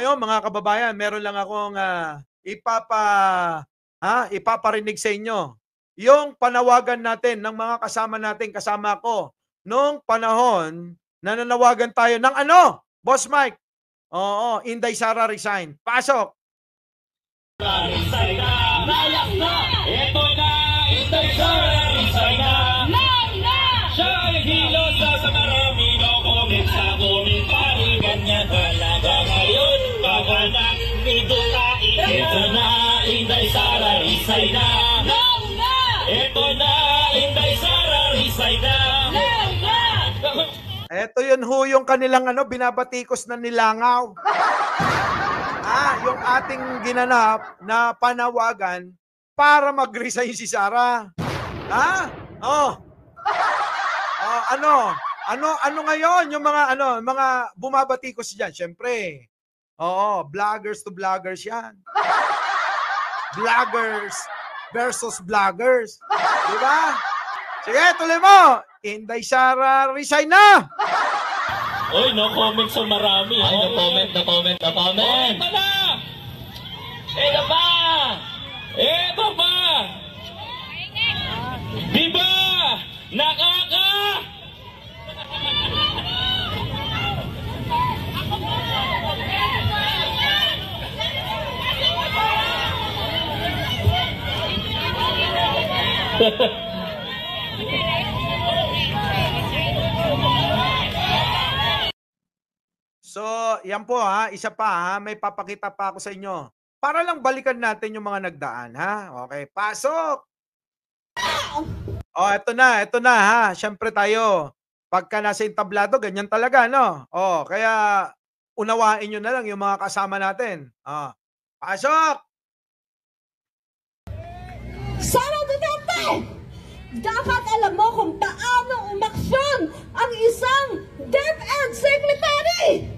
ngayon, mga kababayan, meron lang akong ipaparinig sa inyo. Yung panawagan natin ng mga kasama natin, kasama ko, nung panahon na nanawagan tayo ng ano, Boss Mike? Oo, Inday Sara resign. Pasok! Resign na! Nayak na! Ito na! Inday Sara resign na! Siya ay hilos sa marami no comment sa komentary. Ganyan talaga ngayon. Paganak ni Dulain. Ito na! Inday Sara resign na! Ito na! Inday Sara resign na! Ito yun ho yung kanilang binabatikos na nilangaw. Yung ating ginanap na panawagan para mag-resign si Sara. Ano ngayon yung mga bumabatikos diyan? Syempre. Vloggers to vloggers 'yan. Vloggers versus vloggers. Di ba? Sige, tuloy mo. Inday Sara resign na. Oy, no comment sa marami. Ay, no comment. Ito na! Ito pa! Ito pa! Diba? Nakaka! So, yan po isa pa may papakita pa ako sa inyo. Para lang balikan natin yung mga nagdaan Okay, pasok! Ito na Siyempre tayo, pagka nasa entablado, ganyan talaga, no? Kaya unawain nyo na lang yung mga kasama natin. Pasok! Sara Duterte! Dapat alam mo kung paano umaksyon ang isang DepEd Secretary!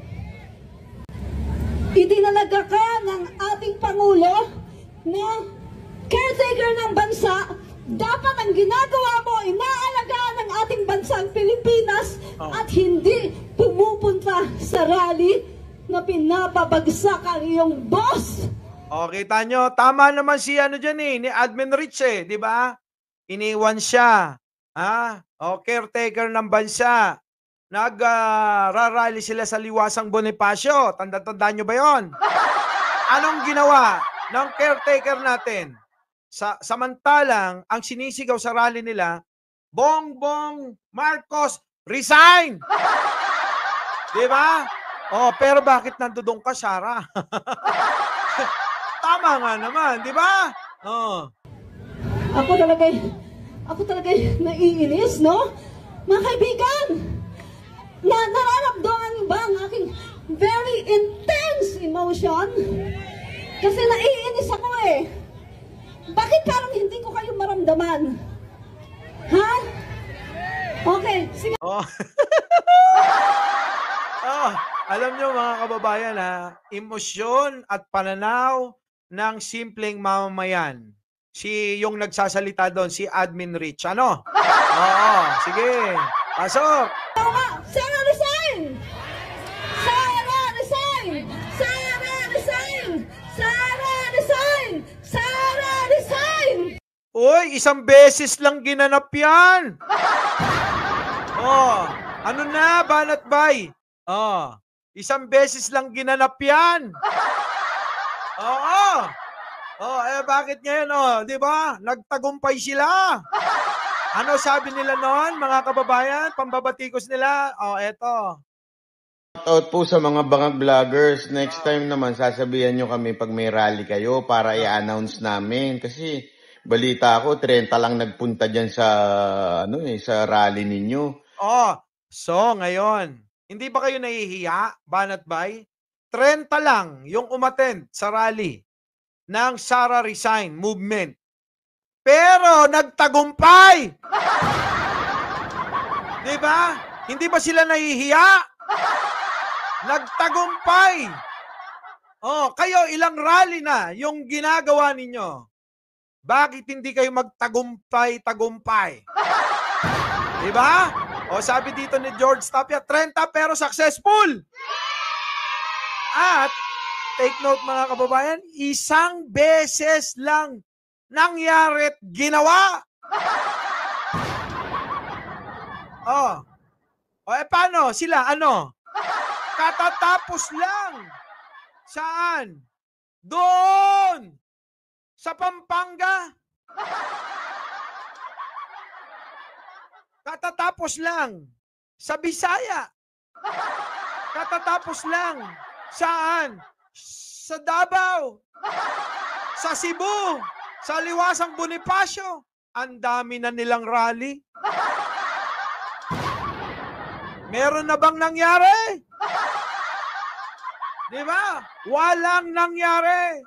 Idinalaga ka ng ating Pangulo na caretaker ng bansa. Dapat ang ginagawa mo, inaalagaan ng ating bansang Pilipinas at hindi pumupunta sa rally na pinapabagsak ang iyong boss. Kita nyo, tama naman si dyan ni Admin Rich di ba? Iniwan siya. Caretaker ng bansa. Nag-rally sila sa Liwasang Bonifacio. Tanda-tandaan nyo ba yon? Anong ginawa ng caretaker natin? Samantalang, ang sinisigaw sa rally nila, Bongbong Marcos, resign! Diba? Pero bakit nandoon ka, Sara? Tama nga naman, di ba? Ako talaga naiinis, no? Mga kaibigan, nararamdaman ba ang aking very intense emotion? Kasi naiinis ako Bakit parang hindi ko kayo maramdaman? Ha? Okay, sige. Alam nyo mga kababayan emosyon at pananaw ng simpleng mamamayan. Yung nagsasalita doon, si Admin Rich. Sige. Pasok. Sara resign! Sara resign! Sara resign! Sara resign! Sara resign! Uy, isang beses lang ginanap yan. Ano na, Banat Bay? Isang beses lang ginanap yan. Bakit ngayon, di ba? Nagtagumpay sila. Ano sabi nila noon, mga kababayan? Pambabatikos nila? Eto. Shoutout po sa mga bangag vloggers. Next time naman, sasabihan nyo kami pag may rally kayo para i-announce namin. Kasi balita ko, 30 lang nagpunta dyan sa, sa rally ninyo. So ngayon, hindi ba kayo nahihiya, Banat Bay? 30 lang yung umattend sa rally ng Sara Resign Movement. Pero nagtagumpay! Di ba? Hindi ba sila nahihiya? Nagtagumpay! Kayo ilang rally na yung ginagawa ninyo? Bakit hindi kayo magtagumpay-tagumpay? Di ba? Sabi dito ni George Tapia, 30 pero successful. At take note mga kababayan, isang beses lang nangyarit ginawa. Oh. O paano? Sila, ano? Katatapos lang. Saan? Doon! Sa Pampanga. Katatapos lang. Sa Bisaya. Katatapos lang. Saan? Sa Davao. Sa Cebu. Sa Liwasang Bonifacio. Ang dami na nilang rally. Meron na bang nangyari? Di ba? Walang nangyari.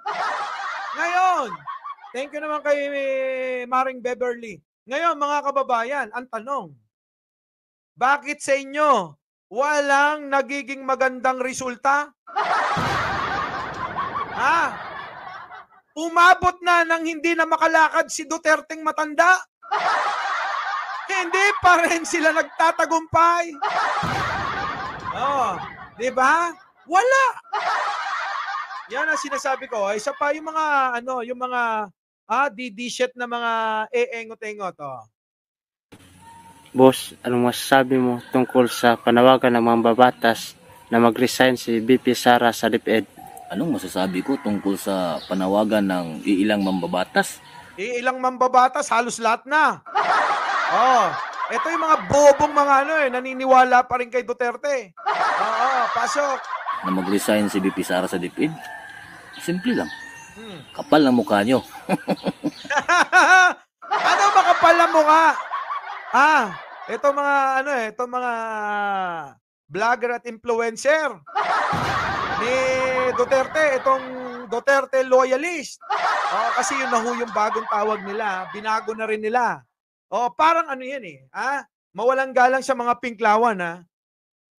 Ngayon, thank you naman kay Maring Beverly. Ngayon, mga kababayan, ang tanong, bakit sa inyo walang nagiging magandang resulta? Ha? Umabot na nang hindi na makalakad si Duterteng matanda? Hindi pa rin sila nagtatagumpay. Oh, 'di ba? Wala. Yan ang sinasabi ko. Isa pa yung mga yung mga didishit na mga eengot-engot, oh. Boss, anong masasabi mo tungkol sa panawagan ng mga babatas na mag-resign si VP Sara sa DepEd? Anong masasabi ko tungkol sa panawagan ng iilang mambabatas? Iilang mambabatas, halos lahat na. Oh, ito yung mga bobong mga naniniwala pa rin kay Duterte. Oo, pasok. Na mag-resign si VP Sara sa DepEd? Simple lang. Kapal ng mukha nyo. Ano makapal ang mukha? Ito mga ito mga vlogger at influencer ni Duterte, itong Duterte loyalist. Kasi yun na yung bagong tawag nila, binago na rin nila. Parang yan mawalang galang sa mga pinklawan,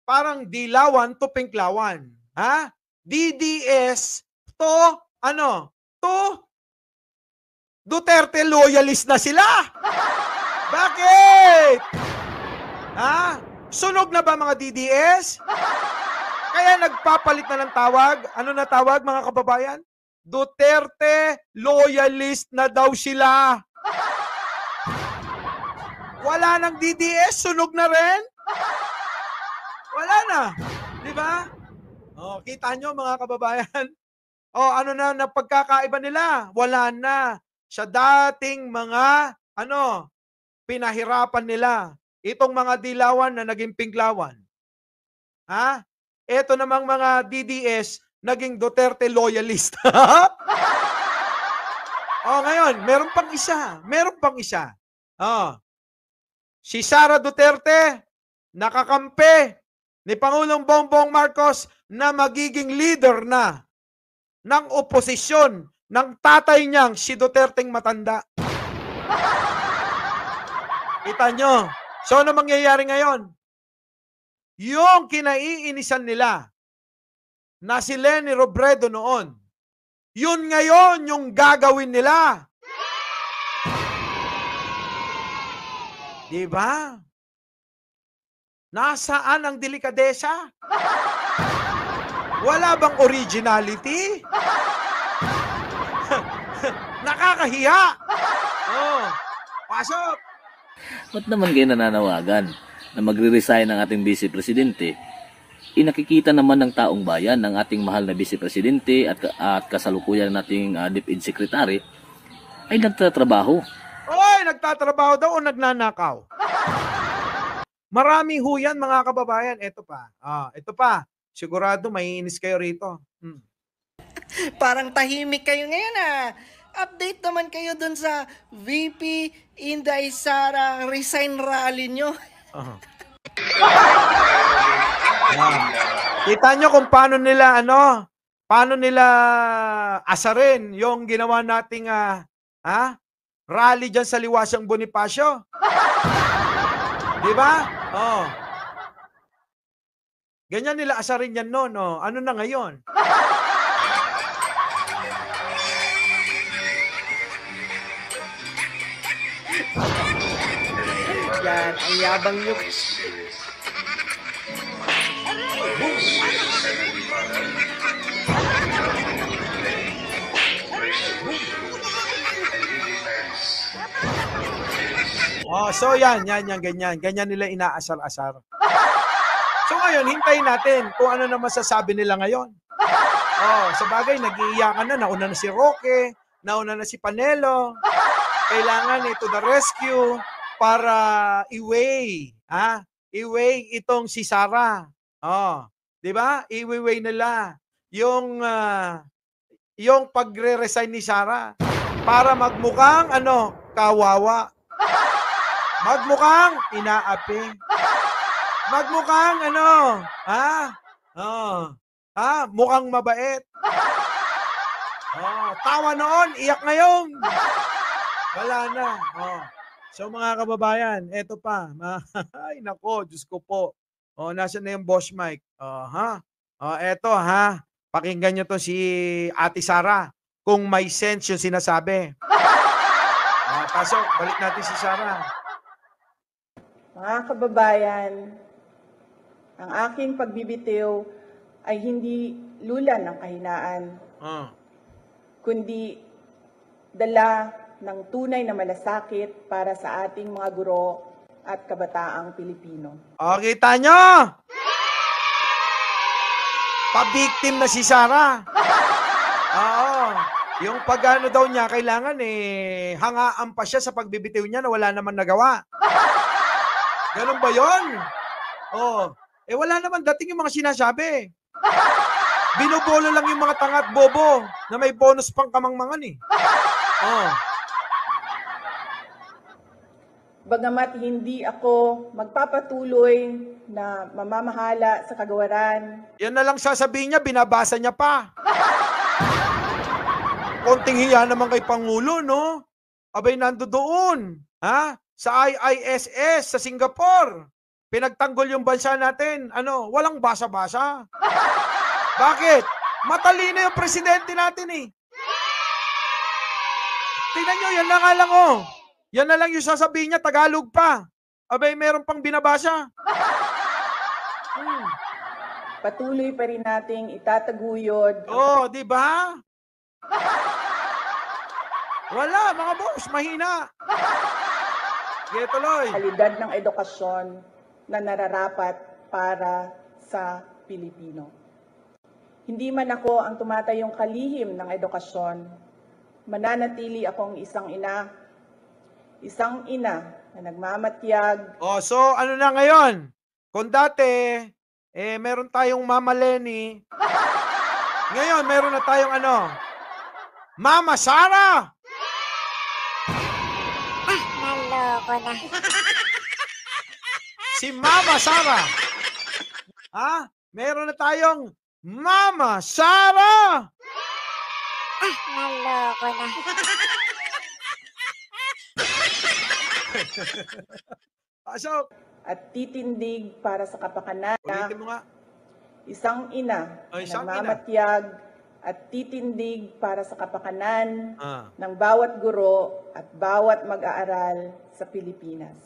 Parang dilawan to pinklawan, DDS to to Duterte loyalist na sila. Bakit? Sunog na ba mga DDS? Kaya nagpapalit na ng tawag. Ano na tawag mga kababayan? Duterte loyalist na daw sila. Wala nang DDS, sunog na rin. Wala na. Di ba? Kita nyo mga kababayan. Ano na pagkakaiba nila? Wala na. Sa dating mga pinahirapan nila. Itong mga dilawan na naging pinklawan. Ito namang mga DDS naging Duterte loyalist. Ngayon, meron pang isa. Si Sara Duterte, nakakampi ni Pangulong Bongbong Marcos na magiging leader na ng oposisyon ng tatay niyang si Duterteng matanda. Kita nyo. So, ano mangyayari ngayon? Yung kinaiinisan nila na si Leni Robredo noon, yun ngayon yung gagawin nila. Diba? Nasaan ang delikadesa? Wala bang originality? Nakakahiya. Pasok. Ba't naman kayo nananawagan na magre-resign ang ating Vice Presidente? Inakikita naman ng taong bayan ng ating mahal na Vice Presidente at kasalukuyan nating DepEd Secretary ay nagtatrabaho. Nagtatrabaho daw o nagnanakaw? Marami ho yan mga kababayan. Ito pa. Sigurado maiinis kayo rito. Parang tahimik kayo ngayon Update naman kayo dun sa VP Inday Sara resign rally nyo. Kita nyo kung paano nila asarin yung ginawa nating rally dyan sa Liwasang Bonifacio. Di ba? Ganyan nila asarin yan noon. Ano na ngayon? Yan, ang yabang nyo. So yan, ganyan. Ganyan nila inaasar-asar. So ngayon, hintayin natin kung ano na masasabi nila ngayon. Sa bagay, nag-iiyakan na. Nauna na si Roque, nauna na si Panelo. Kailangan to the rescue para i-weigh. I-weigh itong si Sara. Di ba? I-weigh nila yung pagre-resign ni Sara para magmukhang kawawa. Magmukhang inaapi. Magmukhang mukhang mabait. Tawa noon, iyak ngayon. Wala na. So mga kababayan, eto pa. Ay nako, Diyos ko po. Nasaan na yung boss mic? Eto pakinggan nyo to si Ate Sara. Kung may sense yung sinasabi. Pasok, balik natin si Sara. Mga kababayan, ang aking pagbibitiw ay hindi lulan ng kahinaan, kundi dala ng tunay na malasakit para sa ating mga guro at kabataang Pilipino. Kita nyo? Pa-victim na si Sara. Yung pag-ano daw niya, kailangan hangaan pa siya sa pagbibitiw niya na wala naman nagawa. Ganun ba yun? Wala naman dating yung mga sinasabi. Binubolo lang yung mga tanga at bobo na may bonus pang kamangmangan Bagamat hindi ako magpapatuloy na mamamahala sa kagawaran. Yan na lang sasabihin niya, binabasa niya pa. Konting hiya naman kay Pangulo, no? Abay, nando doon. Sa IISS, sa Singapore. Pinagtanggol yung bansa natin. Walang basa-basa. Bakit? Matalino yung presidente natin Tingnan nyo, yan na nga lang Yan na lang yung sasabihin niya, Tagalog pa. Abay, meron pang binabasa. Patuloy pa rin nating itataguyod. Di ba? Wala, mga boss, mahina. Sige, tuloy. Kalidad ng edukasyon na nararapat para sa Pilipino. Hindi man ako ang tumatayong kalihim ng edukasyon, mananatili akong isang ina na nagmamatyag. So ano na ngayon? Kung dati, meron tayong Mama Lenny. Ngayon, meron na tayong Mama Sara! Naloko na. Si Mama Sara. Meron na tayong Mama Sara! Naloko na. Pasok. At titindig para sa kapakanan. Ulitin mo nga. Isang ina na nagmamatyag at titindig para sa kapakanan ng bawat guro at bawat mag-aaral sa Pilipinas.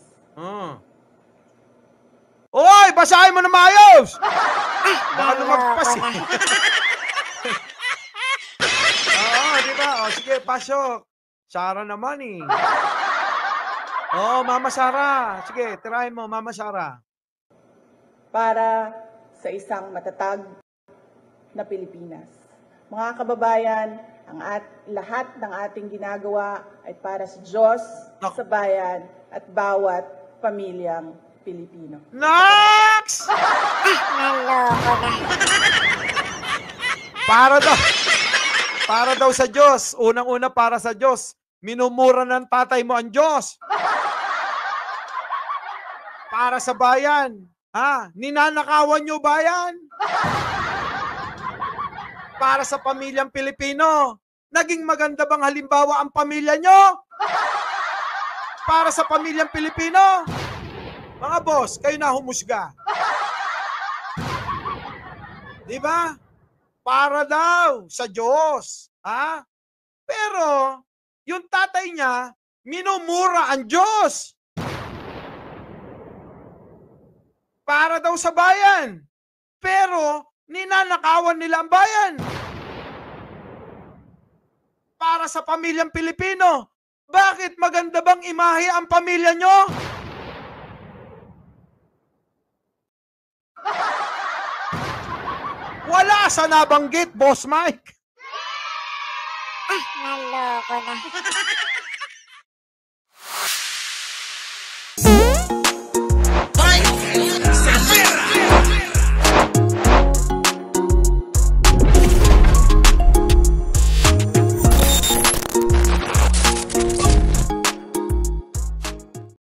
Oy! Basahin mo na maayos! Baka lumagpas diba? Sige, pasok. Sara naman Mama Sara. Sige, tirahin mo, Mama Sara. Para sa isang matatag na Pilipinas. Mga kababayan, lahat ng ating ginagawa ay para sa Diyos, sa bayan, at bawat pamilyang Pilipino. Next! Naloko na. Para daw sa Diyos. Unang-una para sa Diyos. Minumura ng tatay mo ang Diyos. Para sa bayan. Ninanakawan nyo bayan. Para sa pamilyang Pilipino. Naging maganda bang halimbawa ang pamilya nyo? Para sa pamilyang Pilipino. Mga boss, kayo na humusga. Diba? Para daw sa Diyos. Pero, yung tatay niya, minumura ang Diyos. Para daw sa bayan. Pero, ninanakawan nila ang bayan. Para sa pamilyang Pilipino. Bakit maganda bang imahe ang pamilya nyo? Wala sa nabanggit, Boss Mike. Naloko na.